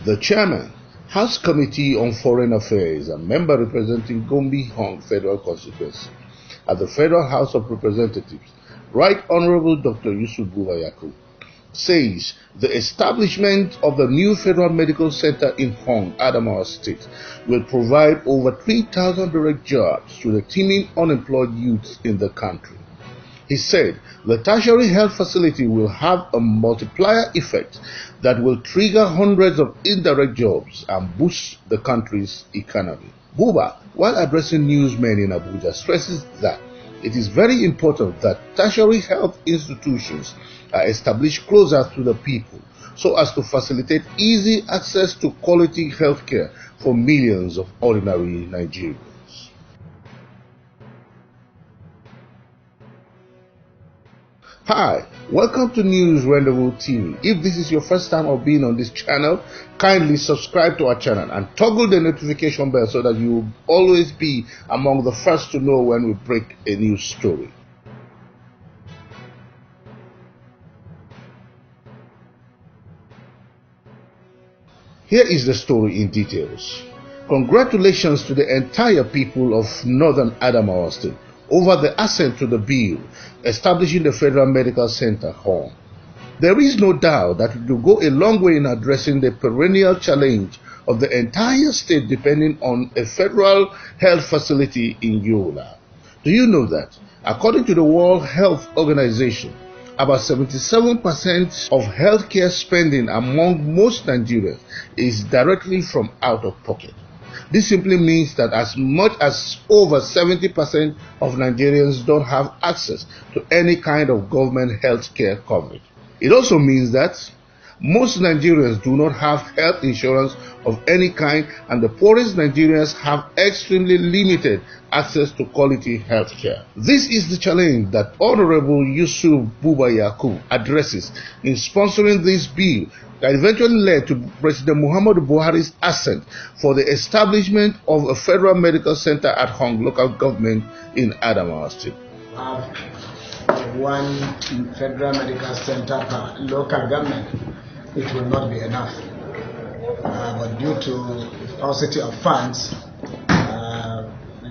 The chairman, House Committee on Foreign Affairs and member representing Gombe Hong Federal Constituency at the Federal House of Representatives, Right Honorable Dr. Yusuf Buba Yakub, says the establishment of the new Federal Medical Center in Hong, Adamawa State, will provide over 3,000 direct jobs to the teeming unemployed youths in the country. He said the tertiary health facility will have a multiplier effect that will trigger hundreds of indirect jobs and boost the country's economy. Buba, while addressing newsmen in Abuja, stresses that it is very important that tertiary health institutions are established closer to the people so as to facilitate easy access to quality health care for millions of ordinary Nigerians. Hi, welcome to News Rendezvous TV. If this is your first time of being on this channel, kindly subscribe to our channel and toggle the notification bell so that you will always be among the first to know when we break a new story. Here is the story in details. Congratulations to the entire people of Northern Adamawa State over the assent to the bill establishing the Federal Medical Center Hong. There is no doubt that it will go a long way in addressing the perennial challenge of the entire state depending on a federal health facility in Yola. Do you know that, according to the World Health Organization, about 77% of healthcare spending among most Nigerians is directly from out of pocket? This simply means that as much as over 70% of Nigerians don't have access to any kind of government health care coverage. It also means that most Nigerians do not have health insurance of any kind, and the poorest Nigerians have extremely limited access to quality health care. This is the challenge that Honorable Yusuf Buba Yakub addresses in sponsoring this bill that eventually led to President Muhummadu Buhari's assent for the establishment of a Federal Medical Center at Hong local government in Adamawa State. One Federal Medical Center per local government, it will not be enough. But due to paucity of funds,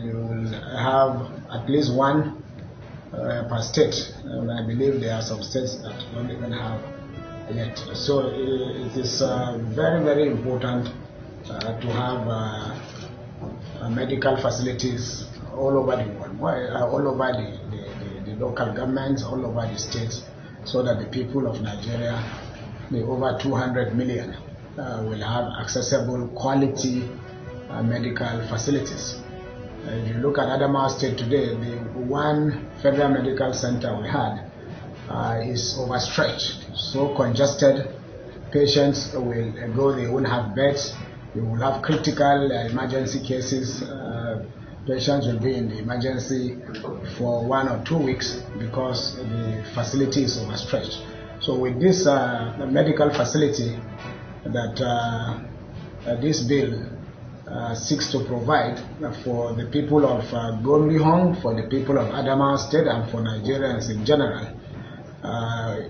you will have at least one per state. And I believe there are some states that don't even have yet. So it is very, very important to have medical facilities all over the world, all over the local governments, all over the states, so that the people of Nigeria, the over 200 million, will have accessible quality medical facilities. If you look at Adamawa State today, the one Federal Medical Center we had is overstretched, so congested. Patients will go, they won't have beds, they will have critical emergency cases. Patients will be in the emergency for 1 or 2 weeks because the facility is overstretched. So with this medical facility that this bill seeks to provide for the people of Gombe Hong, for the people of Adamawa State, and for Nigerians in general,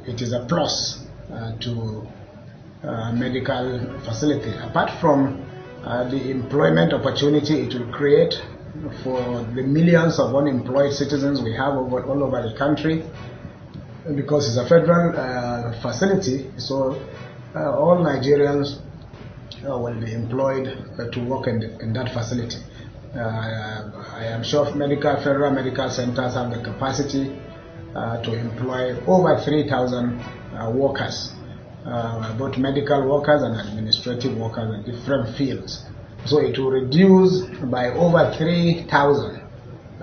it is a plus to medical facility. Apart from the employment opportunity it will create for the millions of unemployed citizens we have all over the country, because it's a federal facility, so all Nigerians will be employed to work in that facility. I am sure Federal Medical Centers have the capacity to employ over 3,000 workers, both medical workers and administrative workers in different fields. So it will reduce by over 3,000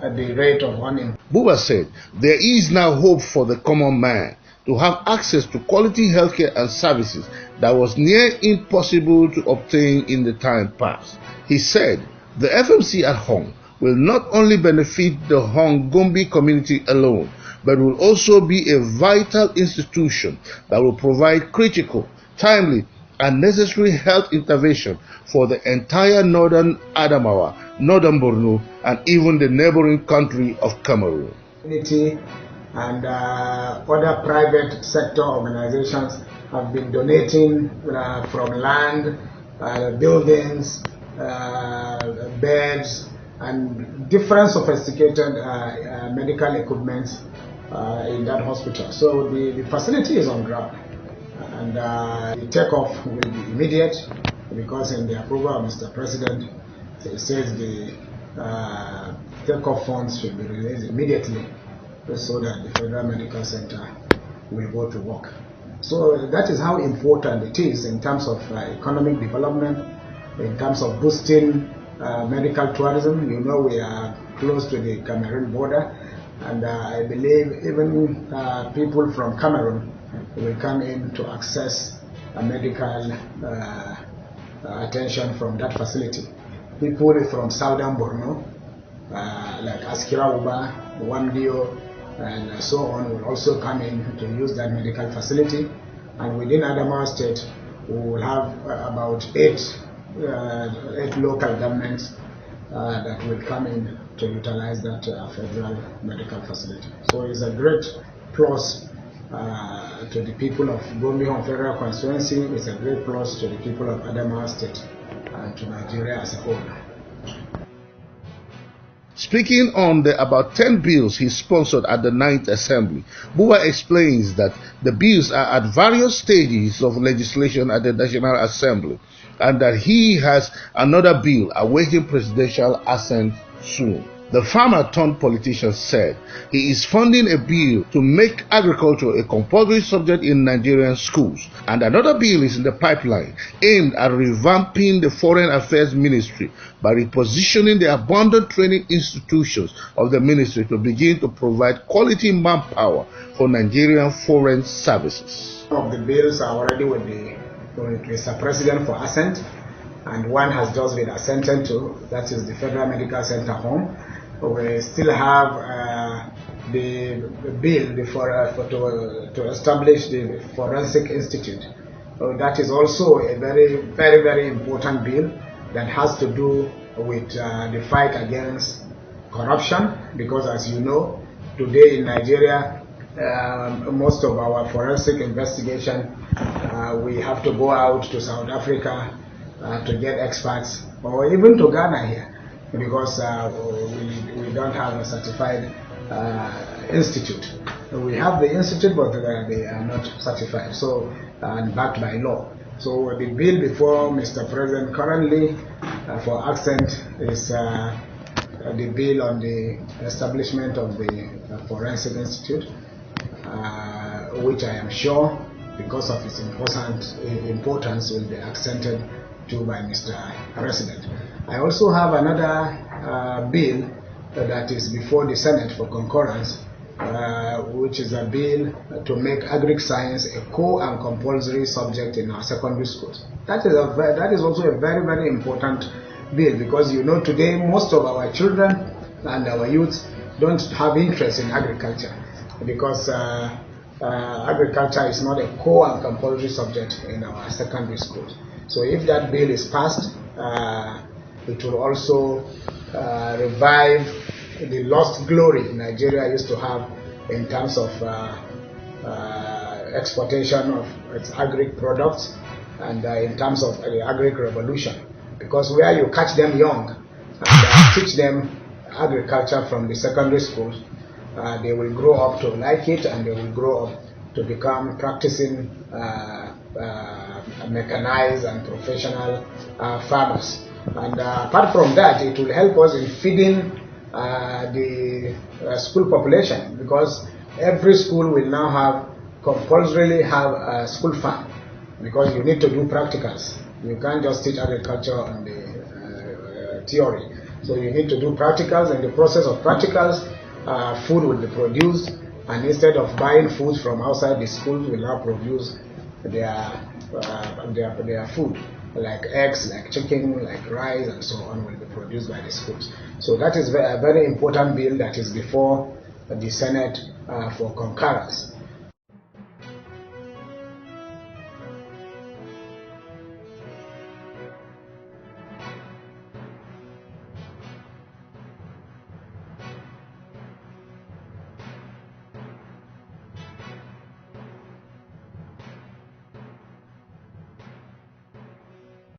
the rate of unemployment. Buba said there is now hope for the common man to have access to quality healthcare and services that was near impossible to obtain in the time past. He said the FMC at Hong will not only benefit the Hong Gombe community alone, but will also be a vital institution that will provide critical, timely, and necessary health intervention for the entire northern Adamawa, northern Borno, and even the neighboring country of Cameroon. And other private sector organizations have been donating from land buildings, beds, and different sophisticated medical equipment in that hospital. So the facility is on ground, and the takeoff will be immediate, because in the approval of Mr. President, it says the takeoff funds should be released immediately so that the Federal Medical Center will go to work. So that is how important it is in terms of economic development, in terms of boosting medical tourism. You know, we are close to the Cameroon border, and I believe even people from Cameroon will come in to access medical attention from that facility. People from southern Borno, like Askira Uba, Wamdio, and so on, will also come in to use that medical facility. And within Adamawa State, we will have about eight local governments that will come in to utilize that federal medical facility. So it's a great plus to the people of Gombe Federal Constituency. It's a great plus to the people of Adamawa State and to Nigeria as a whole. Speaking on the about 10 bills he sponsored at the 9th Assembly, Buba explains that the bills are at various stages of legislation at the National Assembly, and that he has another bill awaiting presidential assent soon. The farmer-turned-politician said he is funding a bill to make agriculture a compulsory subject in Nigerian schools, and another bill is in the pipeline aimed at revamping the Foreign Affairs Ministry by repositioning the abandoned training institutions of the ministry to begin to provide quality manpower for Nigerian foreign services. Some of the bills are already with Mr. President for assent, and one has just been assented to, that is the Federal Medical Center home. We still have the bill to establish the Forensic Institute. That is also a very, very, very important bill that has to do with the fight against corruption, because as you know, today in Nigeria, most of our forensic investigation, we have to go out to South Africa to get experts, or even to Ghana here, because we don't have a certified institute. We have the institute, but they are not certified, so and backed by law. So the bill before Mr. President currently for assent is the bill on the establishment of the Forensic Institute, which I am sure, because of its importance, will be accented to by Mr. President. I also have another bill that is before the Senate for concurrence, which is a bill to make agri-science a core and compulsory subject in our secondary schools. That is also a very, very important bill, because you know today most of our children and our youth don't have interest in agriculture, because agriculture is not a core and compulsory subject in our secondary schools. So if that bill is passed, it will also revive the lost glory Nigeria used to have in terms of exportation of its agri products, and in terms of the agri revolution. Because where you catch them young and teach them agriculture from the secondary schools, they will grow up to like it, and they will grow up to become practicing mechanized and professional farmers. And apart from that, it will help us in feeding the school population, because every school will now compulsorily have a school farm, because you need to do practicals. You can't just teach agriculture on the theory. So you need to do practicals. In the process of practicals, food will be produced, and instead of buying food from outside the schools, will now produce their food, like eggs, like chicken, like rice, and so on, will be produced by the schools. So that is a very important bill that is before the Senate for concurrence.